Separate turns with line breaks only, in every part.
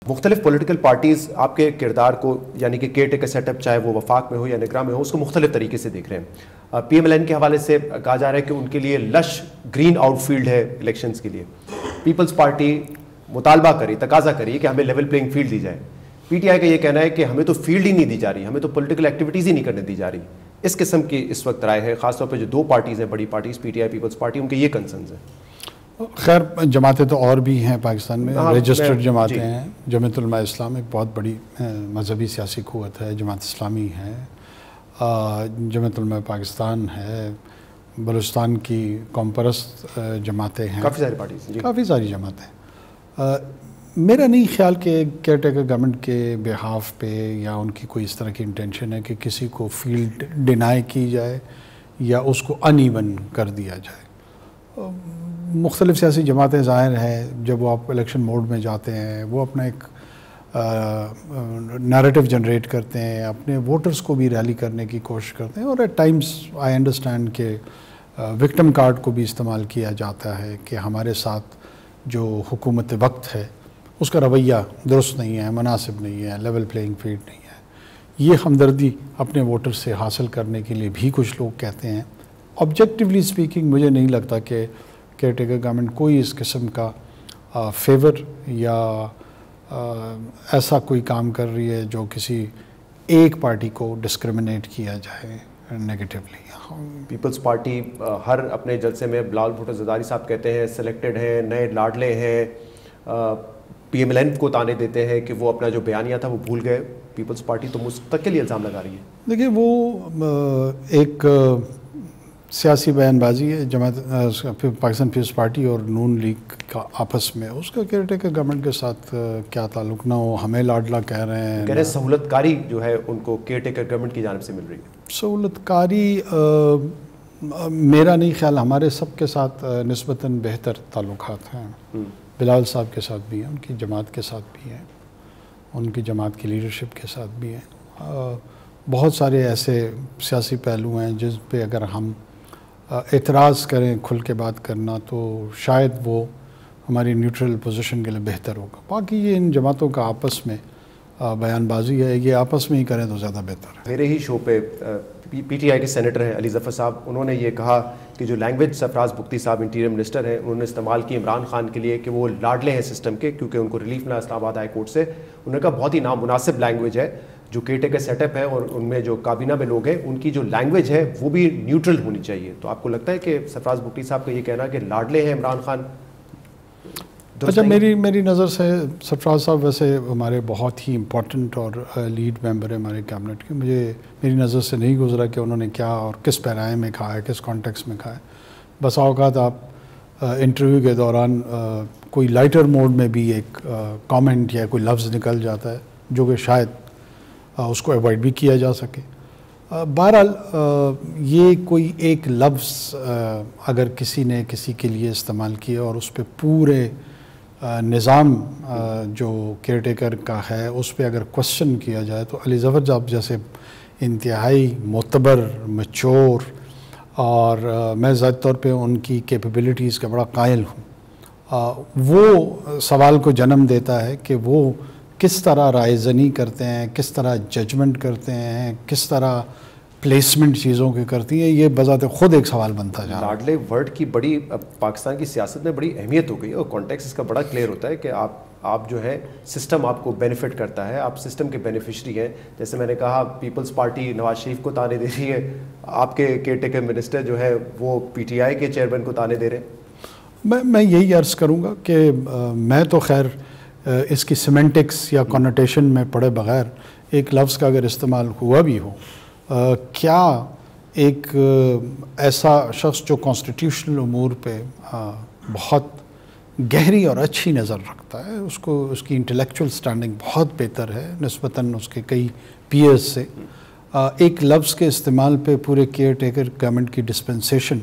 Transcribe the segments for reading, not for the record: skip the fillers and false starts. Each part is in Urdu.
مختلف پولیٹیکل پارٹیز آپ کے کردار کو یعنی کہ کیئر ٹیکر سیٹ اپ چاہے وہ وفاق میں ہو یا نگراں میں ہو اس کو مختلف طریقے سے دیکھ رہے ہیں. پی ایم ایل این کے حوالے سے کہا جا رہا ہے کہ ان کے لیے لش گرین آؤٹ فیلڈ ہے الیکشنز کے لیے. پیپلز پارٹی مطالبہ کری تقاضا کری کہ ہمیں لیول پلینگ فیلڈ دی جائے. پی ٹی آئی کا یہ کہنا ہے کہ ہمیں تو فیلڈ ہی نہیں دی جا رہی, ہمیں تو پولیٹیکل ایکٹیویٹیز ہی نہیں کرنے دی جا رہی. اس قسم کی اس وقت رائے ہے, خاص طور پہ جو دو پارٹیز ہیں بڑی parties P T I People's Party, ان کے یہ کنسرنز ہیں.
خیر جماعتیں تو اور بھی ہیں پاکستان میں, رجسٹرڈ جماعتیں ہیں. جمعیت علماء اسلام ایک بہت بڑی مذہبی سیاسی قوت ہے, جماعت اسلامی ہے, جمعیت علماء پاکستان ہے, بلوچستان کی قوم پرست جماعتیں ہیں,
کافی ساری پارٹیز,
کافی ساری جماعتیں. میرا نہیں خیال کہ کیئر ٹیکر گورنمنٹ کے بہاف پہ یا ان کی کوئی اس طرح کی انٹینشن ہے کہ کسی کو فیلڈ ڈینائی کی جائے یا اس کو ان ایون کر دیا جائے. مختلف سیاسی جماعتیں ظاہر ہیں جب وہ آپ الیکشن موڈ میں جاتے ہیں وہ اپنا ایک نیریٹو جنریٹ کرتے ہیں, اپنے ووٹرز کو بھی ریلی کرنے کی کوشش کرتے ہیں, اور ایٹ ٹائمز آئی انڈرسٹینڈ کہ وکٹم کارڈ کو بھی استعمال کیا جاتا ہے کہ ہمارے ساتھ جو حکومت وقت ہے اس کا رویہ درست نہیں ہے, مناسب نہیں ہے, لیول پلینگ فیلڈ نہیں ہے. یہ ہمدردی اپنے ووٹر سے حاصل کرنے کے لیے بھی کچھ لوگ کہتے ہیں. آبجیکٹیولی اسپیکنگ مجھے نہیں لگتا کہ کیئر ٹیکر گورنمنٹ کوئی اس قسم کا فیور یا ایسا کوئی کام کر رہی ہے جو کسی ایک پارٹی کو ڈسکرمنیٹ کیا جائے نیگیٹیولی.
پیپلز پارٹی ہر اپنے جلسے میں بلال بھٹو زرداری صاحب کہتے ہیں سلیکٹڈ ہیں, نئے لاڈلے ہیں, پی ایم ایل این کو تانے دیتے ہیں کہ وہ اپنا جو بیانیہ تھا وہ بھول گئے. پیپلز پارٹی تو مستقل الزام لگا رہی ہے.
دیکھیے وہ ایک سیاسی بیان بازی ہے جماعت پاکستان پیپلز پارٹی اور نون لیگ کا آپس میں, اس کا کیئر ٹیکر گورنمنٹ کے ساتھ کیا تعلق. نہ وہ ہمیں لاڈلا کہہ رہے ہیں,
سہولت کاری جو ہے ان کو کیئر ٹیکر گورنمنٹ کی جانب سے مل رہی ہے.
سہولت کاری میرا نہیں خیال, ہمارے سب کے ساتھ نسبتاً بہتر تعلقات ہیں. بلال صاحب کے ساتھ بھی ہیں, ان کی جماعت کے ساتھ بھی ہیں, ان کی جماعت کی لیڈرشپ کے ساتھ بھی ہیں. بہت سارے ایسے سیاسی پہلو ہیں جس پہ اگر ہم اعتراض کریں کھل کے بات کرنا تو شاید وہ ہماری نیوٹرل پوزیشن کے لیے بہتر ہوگا. باقی یہ ان جماعتوں کا آپس میں بیان بازی ہے, یہ آپس میں ہی کریں تو زیادہ بہتر ہے.
میرے ہی شو پہ پی ٹی آئی کے سینیٹر ہیں علی ظفر صاحب, انہوں نے یہ کہا کہ جو لینگویج سرفراز بگٹی صاحب انٹیریئر منسٹر ہیں انہوں نے استعمال کی عمران خان کے لیے کہ وہ لاڈلے ہیں سسٹم کے, کیونکہ ان کو ریلیف ملا اسلام آباد ہائی کورٹ سے. انہوں نے کہا بہت ہی نامناسب لینگویج ہے جو کیئر ٹیکر سیٹ اپ ہے اور ان میں جو کابینہ میں لوگ ہیں ان کی جو لینگویج ہے وہ بھی نیوٹرل ہونی چاہیے. تو آپ کو لگتا ہے کہ سرفراز بگٹی صاحب کا یہ کہنا کہ لاڈلے ہیں عمران خان؟
اچھا, میری نظر سے سرفراز صاحب ویسے ہمارے بہت ہی امپورٹنٹ اور لیڈ ممبر ہیں ہمارے کیبنٹ کے. میری نظر سے نہیں گزرا کہ انہوں نے کیا اور کس پیرائے میں کہا ہے, کس کانٹیکس میں کہا ہے. بس اوقات آپ انٹرویو کے دوران کوئی لائٹر موڈ میں بھی ایک کامنٹ یا کوئی لفظ نکل جاتا ہے جو کہ شاید اس کو ایوائڈ بھی کیا جا سکے. بہرحال یہ کوئی ایک لفظ اگر کسی نے کسی کے لیے استعمال کیا اور اس پہ پورے نظام جو کیئر ٹیکر کا ہے اس پہ اگر کوشچن کیا جائے تو علی ظفر صاحب جیسے انتہائی معتبر میچور اور میں ذاتی طور پہ ان کی کیپیبلٹیز کا بڑا قائل ہوں, وہ سوال کو جنم دیتا ہے کہ وہ کس طرح رائے زنی کرتے ہیں, کس طرح ججمنٹ کرتے ہیں, کس طرح پلیسمنٹ چیزوں کی کرتی ہیں. یہ بذات خود ایک سوال بنتا جا رہا ہے.
لاڈلے ورڈ کی بڑی پاکستان کی سیاست میں بڑی اہمیت ہو گئی اور کانٹیکس اس کا بڑا کلیئر ہوتا ہے کہ آپ جو ہے سسٹم آپ کو بینیفٹ کرتا ہے, آپ سسٹم کے بینیفیشری ہیں. جیسے میں نے کہا پیپلز پارٹی نواز شریف کو تانے دے رہی ہے, آپ کے کیئر ٹیکر منسٹر جو ہے وہ پی ٹی آئی کے چیئرمین کو تانے دے رہے ہیں.
میں یہی عرض کروں گا کہ میں تو خیر اس کی سیمنٹکس یا کونوٹیشن میں پڑے بغیر ایک لفظ کا اگر استعمال ہوا بھی ہو, کیا ایک ایسا شخص جو کانسٹیٹیوشنل امور پہ بہت گہری اور اچھی نظر رکھتا ہے, اس کی انٹلیکچوئل سٹینڈنگ بہت بہتر ہے نسبتاً اس کے کئی پیئرز سے, ایک لفظ کے استعمال پہ پورے کیئر ٹیکر گورنمنٹ کی ڈسپنسیشن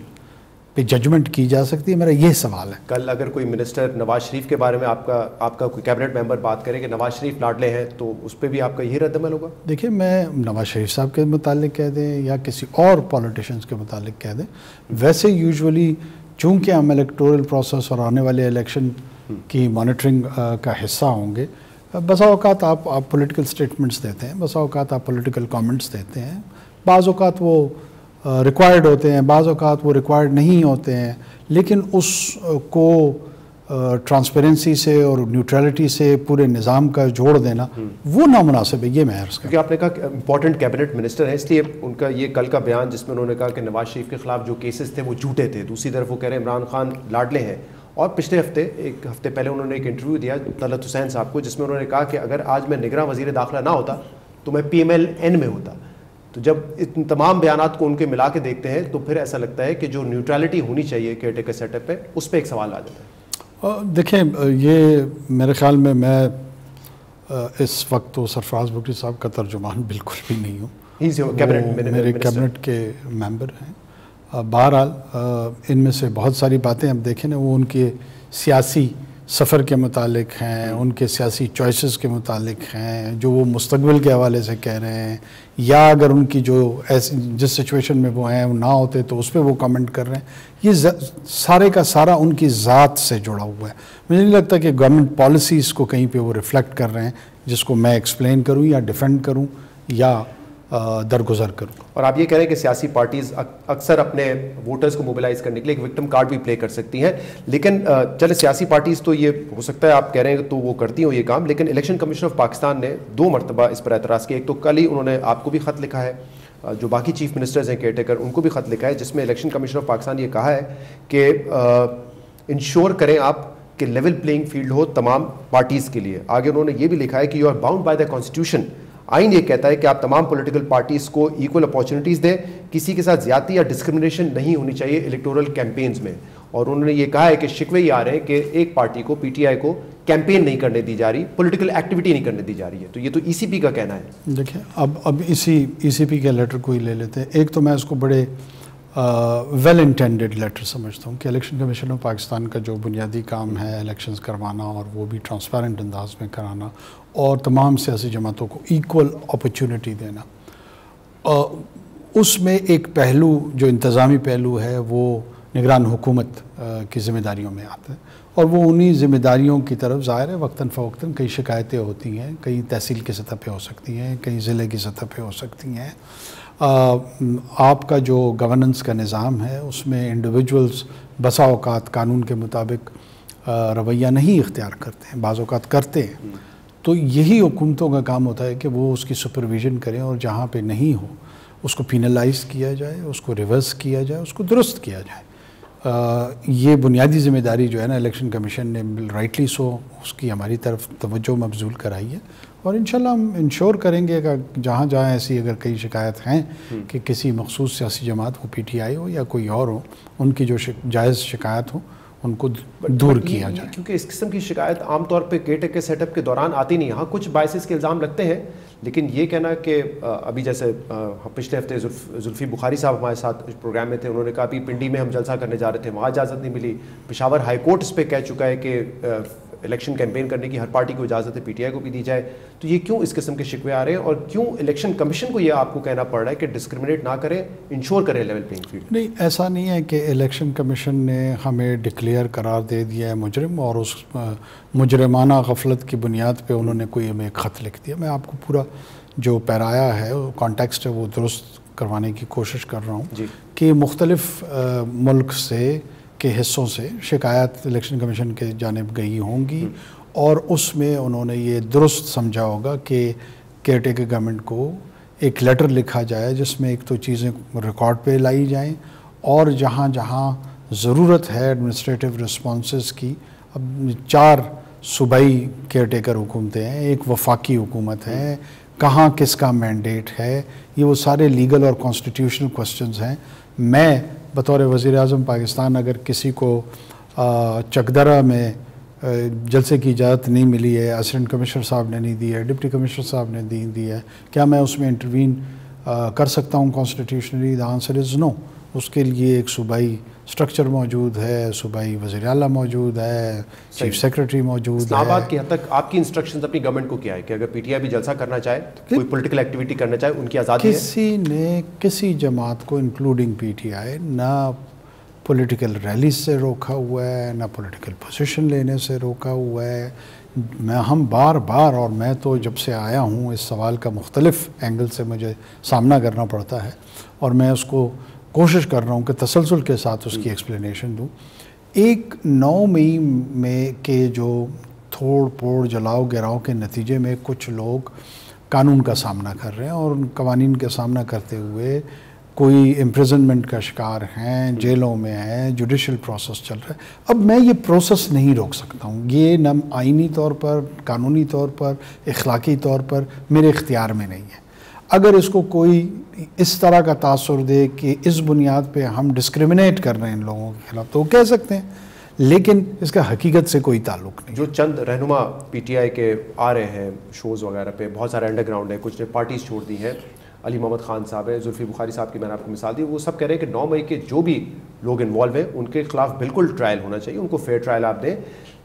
پہ ججمنٹ کی جا سکتی ہے؟ میرا یہ سوال ہے.
کل اگر کوئی منسٹر نواز شریف کے بارے میں آپ کا کوئی کیبنٹ ممبر بات کرے کہ نواز شریف لاڈلے ہیں تو اس پہ بھی آپ کا یہی رد عمل ہوگا؟
دیکھیں, میں نواز شریف صاحب کے متعلق کہہ دیں یا کسی اور پولیٹیشنز کے متعلق کہہ دیں, ویسے یوزولی چونکہ ہم الیکٹورل پروسیس اور آنے والے الیکشن کی مانیٹرنگ کا حصہ ہوں گے, بسا اوقات آپ پولیٹیکل سٹیٹمنٹس دیتے ہیں، بسا اوقات آپ پولیٹیکل کامنٹس دیتے ہیں، بعض اوقات وہ ریکوائرڈ ہوتے ہیں، بعض اوقات وہ ریکوائرڈ نہیں ہوتے ہیں، لیکن اس کو ٹرانسپیرنسی سے اور نیوٹرلٹی سے پورے نظام کا جوڑ دینا وہ نامناسب ہے، یہ میں عرض کروں.
کیونکہ آپ نے کہا کہ امپورٹنٹ کیبنٹ منسٹر ہیں، اس لیے ان کا یہ کل کا بیان جس میں انہوں نے کہا کہ نواز شریف کے خلاف جو کیسز تھے وہ جھوٹے تھے، دوسری طرف وہ کہہ رہے ہیں عمران خان لاڈلے ہیں. اور پچھلے ہفتے ایک ہفتے پہلے انہوں نے ایک انٹرویو دیا طلعت حسین صاحب کو، جس میں انہوں نے کہا کہ اگر آج میں نگراں وزیر داخلہ نہ ہوتا تو میں PMLN میں ہوتا. تو جب ان تمام بیانات کو ان کے ملا کے دیکھتے ہیں تو پھر ایسا لگتا ہے کہ جو نیوٹرلٹی ہونی چاہیے کیئر ٹیکر سیٹ اپ پہ، اس پہ ایک سوال آ جاتا ہے.
دیکھیں یہ میرے خیال میں اس وقت تو سرفراز بگٹی صاحب کا ترجمان بالکل بھی نہیں ہوں، میرے کیبنٹ کے ممبر ہیں. بہرحال ان میں سے بہت ساری باتیں ہم دیکھیں نا، وہ ان کے سیاسی سفر کے متعلق ہیں، ان کے سیاسی چوائسز کے متعلق ہیں، جو وہ مستقبل کے حوالے سے کہہ رہے ہیں، یا اگر ان کی جو ایسی جس سچویشن میں وہ ہیں وہ نہ ہوتے تو اس پہ وہ کمنٹ کر رہے ہیں. یہ سارے کا سارا ان کی ذات سے جڑا ہوا ہے. مجھے نہیں لگتا کہ گورنمنٹ پالیسیز کو کہیں پہ وہ ریفلیکٹ کر رہے ہیں جس کو میں ایکسپلین کروں یا ڈیفینڈ کروں یا درگزر کروں.
اور آپ یہ کہہ رہے ہیں کہ سیاسی پارٹیز اکثر اپنے ووٹرز کو موبلائز کرنے کے لیے ایک وکٹم کارڈ بھی پلے کر سکتی ہیں، لیکن چلے سیاسی پارٹیز تو یہ ہو سکتا ہے آپ کہہ رہے ہیں تو وہ کرتی ہوں یہ کام، لیکن الیکشن کمیشن آف پاکستان نے 2 مرتبہ اس پر اعتراض کیا. ایک تو کل ہی انہوں نے آپ کو بھی خط لکھا ہے، جو باقی چیف منسٹرز ہیں کیئر ٹیکر ان کو بھی خط لکھا ہے، جس میں الیکشن کمیشن آف پاکستان یہ کہا ہے کہ انشور کریں آپ کہ لیول پلینگ فیلڈ ہو تمام پارٹیز کے لیے. آگے انہوں نے یہ بھی لکھا ہے کہ you are bound by the constitution. آئین یہ کہتا ہے کہ آپ تمام پولیٹیکل پارٹیز کو ایکول اپارچونیٹیز دیں، کسی کے ساتھ زیادتی یا ڈسکرمنیشن نہیں ہونی چاہیے الیکٹورل کیمپینز میں. اور انہوں نے یہ کہا ہے کہ شکوے یہ آ رہے ہیں کہ ایک پارٹی کو PTI کو کیمپین نہیں کرنے دی جا رہی، پولیٹیکل ایکٹیویٹی نہیں کرنے دی جا رہی ہے. تو یہ تو ECP کا کہنا ہے.
دیکھیں اب اسی ECP کے لیٹر کو ہی لے لیتے ہیں. ایک تو میں اس کو بڑے ویل انٹینڈیڈ لیٹر سمجھتا ہوں کہ الیکشن کمیشن آف پاکستان کا جو بنیادی کام ہے الیکشنز کروانا اور وہ بھی ٹرانسپیرنٹ انداز میں کرانا اور تمام سیاسی جماعتوں کو ایکول اپرچونٹی دینا، اس میں ایک پہلو جو انتظامی پہلو ہے وہ نگران حکومت کی ذمہ داریوں میں آتا ہے، اور وہ انہی ذمہ داریوں کی طرف ظاہر ہے وقتاً فوقتاً کئی شکایتیں ہوتی ہیں، کئی تحصیل کی سطح پہ ہو سکتی ہیں، کئی ضلع کی سطح پہ ہو سکتی ہیں. آپ کا جو گورننس کا نظام ہے اس میں انڈیویجولز بسا اوقات قانون کے مطابق رویہ نہیں اختیار کرتے ہیں، بعض اوقات کرتے ہیں. تو یہی حکومتوں کا کام ہوتا ہے کہ وہ اس کی سپرویژن کریں اور جہاں پہ نہیں ہو اس کو پینلائز کیا جائے، اس کو ریورس کیا جائے، اس کو درست کیا جائے. یہ بنیادی ذمہ داری جو ہے نا الیکشن کمیشن نے رائٹلی سو اس کی ہماری طرف توجہ مبذول کرائی ہے، اور انشاءاللہ ہم انشور کریں گے کہ جہاں جہاں ایسی اگر کئی شکایت ہیں کہ کسی مخصوص سیاسی جماعت وہ PTI ہو یا کوئی اور ہو، ان کی جو جائز شکایت ہو ان کو دور کیا جائے.
کیونکہ اس قسم کی شکایت عام طور پہ کیئر ٹیکر سیٹ اپ کے دوران آتی نہیں. ہاں کچھ باعث کے الزام لگتے ہیں، لیکن یہ کہنا کہ ابھی جیسے پچھلے ہفتے زلفی بخاری صاحب ہمارے ساتھ پروگرام میں تھے، انہوں نے کہا ابھی پنڈی میں ہم جلسہ کرنے جا رہے تھے، وہاں اجازت نہیں ملی. پشاور ہائی کورٹ اس پہ کہہ چکا ہے کہ الیکشن کیمپین کرنے کی ہر پارٹی کو اجازت ہے، PTI کو بھی دی جائے. تو یہ کیوں اس قسم کے شکوے آ رہے ہیں، اور کیوں الیکشن کمیشن کو یہ آپ کو کہنا پڑ رہا ہے کہ ڈسکرمنیٹ نہ کرے، انشور کرے لیول پلینگ فیلڈ؟
نہیں، ایسا نہیں ہے کہ الیکشن کمیشن نے ہمیں ڈکلیئر قرار دے دیا ہے مجرم اور اس مجرمانہ غفلت کی بنیاد پہ انہوں نے کوئی ہمیں ایک خط لکھ دیا. میں آپ کو پورا جو پیرایا ہے کانٹیکسٹ ہے وہ درست کروانے کی کوشش کر رہا ہوں کہ مختلف ملک سے کے حصوں سے شکایت الیکشن کمیشن کے جانب گئی ہوں گی، اور اس میں انہوں نے یہ درست سمجھا ہوگا کہ کیئر ٹیکر گورنمنٹ کو ایک لیٹر لکھا جائے جس میں ایک تو چیزیں ریکارڈ پہ لائی جائیں، اور جہاں جہاں ضرورت ہے ایڈمنسٹریٹو رسپانسز کی. اب 4 صوبائی کیئر ٹیکر حکومتیں ہیں، ایک وفاقی حکومت ہے، کہاں کس کا مینڈیٹ ہے، یہ وہ سارے لیگل اور کانسٹیٹیوشنل کوسچنز ہیں. میں بطور وزیر اعظم پاکستان اگر کسی کو چکدرہ میں جلسے کی اجازت نہیں ملی ہے، اسسٹنٹ کمشنر صاحب نے نہیں دی ہے، ڈپٹی کمشنر صاحب نے دی ہے، کیا میں اس میں انٹروین کر سکتا ہوں کانسٹیٹیوشنلی؟ دا آنسر از نو. اس کے لیے ایک صوبائی سٹرکچر موجود ہے، صوبائی وزیر اعلیٰ موجود ہے، چیف سیکرٹری موجود ہے.
اسلام آباد کی حد تک آپ کی انسٹرکشنز اپنی گورنمنٹ کو کیا ہے کہ اگر PTI بھی جلسہ کرنا چاہے، کوئی پولیٹیکل ایکٹیویٹی کرنا چاہے، ان کی آزادی ہے؟
کسی نے کسی جماعت کو انکلوڈنگ PTI نہ پولیٹیکل ریلیز سے روکا ہوا ہے، نہ پولیٹیکل پوزیشن لینے سے روکا ہوا ہے. ہم بار بار، اور میں تو جب سے آیا ہوں اس سوال کا مختلف اینگل سے مجھے سامنا کرنا پڑتا ہے، اور میں اس کو کوشش کر رہا ہوں کہ تسلسل کے ساتھ اس کی ایکسپلینیشن دوں۔ ایک 9 مئی میں کے جو توڑ پھوڑ جلاؤ گراؤ کے نتیجے میں کچھ لوگ قانون کا سامنا کر رہے ہیں، اور ان قوانین کا سامنا کرتے ہوئے کوئی امپریزنمنٹ کا شکار ہیں، جیلوں میں ہیں، جوڈیشل پروسیس چل رہا ہے۔ اب میں یہ پروسیس نہیں روک سکتا ہوں، یہ نہ آئینی طور پر، قانونی طور پر، اخلاقی طور پر میرے اختیار میں نہیں ہے۔ اگر اس کو کوئی اس طرح کا تاثر دے کہ اس بنیاد پہ ہم ڈسکریمنیٹ کر رہے ہیں ان لوگوں کے خلاف، تو وہ کہہ سکتے ہیں، لیکن اس کا حقیقت سے کوئی تعلق نہیں۔
جو چند رہنما پی ٹی آئی کے آ رہے ہیں شوز وغیرہ پہ، بہت سارے انڈر گراؤنڈ ہے، کچھ نے پارٹیز چھوڑ دی ہیں، علی محمد خان صاحب ہے، زلفی بخاری صاحب کی میں نے آپ کو مثال دی، وہ سب کہہ رہے ہیں کہ 9 مئی کے جو بھی لوگ انوالو ہیں ان کے خلاف بالکل ٹرائل ہونا چاہیے، ان کو فیئر ٹرائل آپ دیں،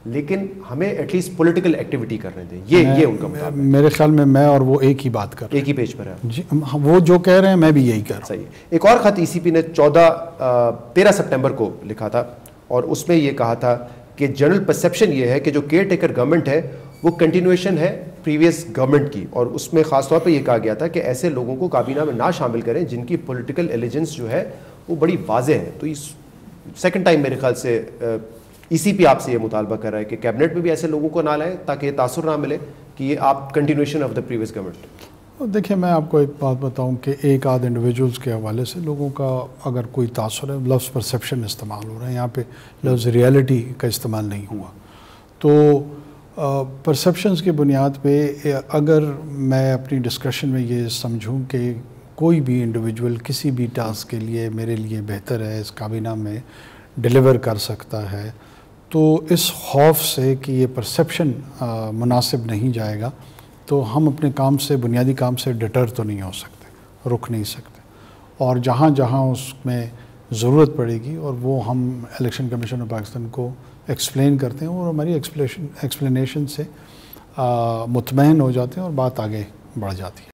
لیکن ہمیں ایٹ لیسٹ پولیٹیکل ایکٹیویٹی کرنے دیں۔ یہ ان کا مطالبہ ہے۔
میرے خیال میں اور وہ ایک ہی بات کر رہے ہیں،
ایک ہی پیج پر ہے
جی، وہ جو کہہ رہے ہیں میں بھی یہی کہہ رہا ہوں۔
صحیح۔ ایک اور خط ای سی پی نے 13 سپٹمبر کو لکھا تھا، اور اس میں یہ کہا تھا کہ جنرل پرسیپشن یہ ہے کہ جو کیئر ٹیکر گورنمنٹ ہے وہ کنٹینویشن ہے پریویس گورنمنٹ کی، اور اس میں خاص طور پہ یہ کہا گیا تھا کہ ایسے لوگوں کو کابینہ میں نہ شامل کریں جن کی پولیٹیکل ایلیجنس جو ہے وہ بڑی واضح ہے۔ تو اس سیکنڈ ٹائم میرے خیال سے ای سی پی آپ سے یہ مطالبہ کر رہا ہے کہ کیبنٹ میں بھی ایسے لوگوں کو نہ لائیں تاکہ یہ تاثر نہ ملے کہ یہ آپ continuation of the previous government.
دیکھیں، میں آپ کو ایک بات بتاؤں کہ ایک آدھ انڈیویجولز کے حوالے سے لوگوں کا اگر کوئی تاثر ہے، لفظ پرسیپشن استعمال ہو رہا ہے، یہاں پہ لفظ ریالٹی کا استعمال نہیں ہوا، تو پرسیپشنز کی بنیاد پہ اگر میں اپنی ڈسکشن میں یہ سمجھوں کہ کوئی بھی انڈیویجول کسی بھی ٹاسک کے لیے میرے لیے بہتر ہے، اس کابینہ میں ڈیلیور کر سکتا ہے، تو اس خوف سے کہ یہ پرسیپشن مناسب نہیں جائے گا، تو ہم اپنے کام سے، بنیادی کام سے ڈٹر تو نہیں ہو سکتے، رک نہیں سکتے، اور جہاں جہاں اس میں ضرورت پڑے گی اور وہ ہم الیکشن کمیشن آف پاکستان کو ایکسپلین کرتے ہیں، اور ہماری ایکسپلینیشن سے مطمئن ہو جاتے ہیں اور بات آگے بڑھ جاتی ہے۔